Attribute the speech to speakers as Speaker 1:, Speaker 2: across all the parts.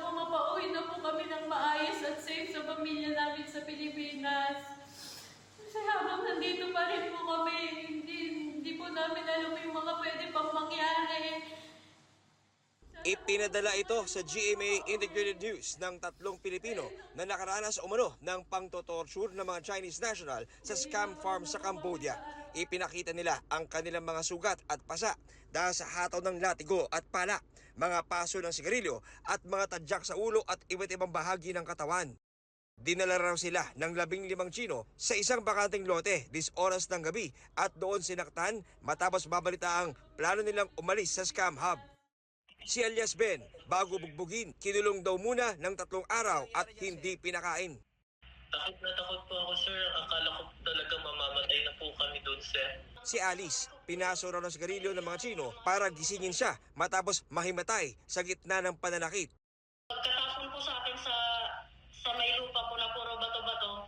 Speaker 1: po mapauwi na po kami ng maayos at safe sa pamilya namin sa Pilipinas. Kasi habang nandito pa rin po kami, hindi po namin alam yung mga pwede pang mangyari.
Speaker 2: Ipinadala ito sa GMA Integrated News ng 3 Pilipino na nakaranas umano ng pangtotorture ng mga Chinese national sa scam farm sa Cambodia. Ipinakita nila ang kanilang mga sugat at pasa dahil sa hataw ng latigo at pala, mga paso ng sigarilyo at mga tadyak sa ulo at iba't ibang bahagi ng katawan. Dinala raw sila ng 15 Chino sa isang bakanteng lote 10 oras ng gabi at doon sinaktan matapos mabalita ang plano nilang umalis sa scam hub. Si alias Ben, bago bugbugin, kinulong daw muna ng 3 araw at hindi pinakain.
Speaker 3: Takot po ako, sir. Akala ko talaga mamamatay na po kami doon, sir.
Speaker 2: Si Alice, pinaso raw ng sigarilyo ng mga Chino para gisingin siya matapos mahimatay sa gitna ng pananakit.
Speaker 4: Pagkatapon po sa akin sa may lupa po na puro bato-bato,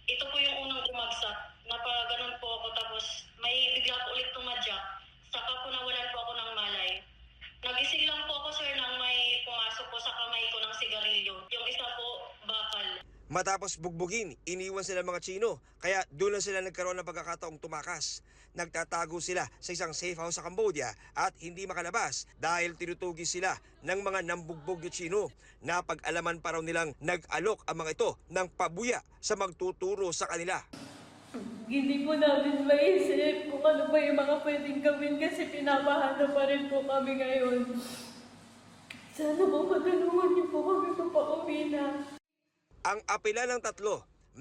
Speaker 4: ito po yung unang bumagsak. Napaganon po ako tapos may bigla po ulit tumadyak. Saka po nawalan po ako ng malay. Nagising lang po ako, sir, nang may pumasok po sa kamay ko ng sigarilyo. Yung isa po, bakal.
Speaker 2: Matapos bugbugin, iniwan sila mga Chino, kaya doon lang sila nagkaroon ng pagkakataong tumakas. Nagtatago sila sa isang safe house sa Cambodia at hindi makalabas dahil tinutugis sila ng mga nambugbog na Chino. Napag-alaman pa raw nilang nag-alok ang mga ito ng pabuya sa magtuturo sa kanila.
Speaker 1: Hindi po namin maisip kung ano ba yung mga pwedeng gawin kasi pinapahanda pa rin po kami ngayon. Sana po matulungan niyo po kami papauwi na.
Speaker 2: Ang apela ng 3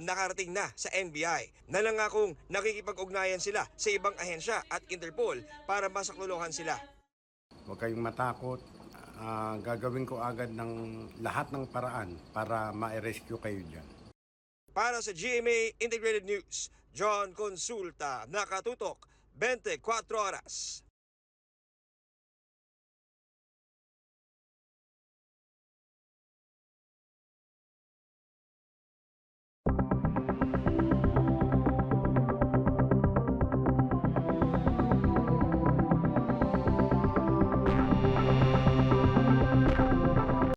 Speaker 2: nakarating na sa NBI na nangakong nakikipag-ugnayan sila sa ibang ahensya at Interpol para masaklolohan sila.
Speaker 5: Huwag kayong matakot. Gagawin ko agad ng lahat ng paraan para ma-rescue kayo dyan.
Speaker 2: Para sa GMA Integrated News, John Consulta, nakatutok 24 oras.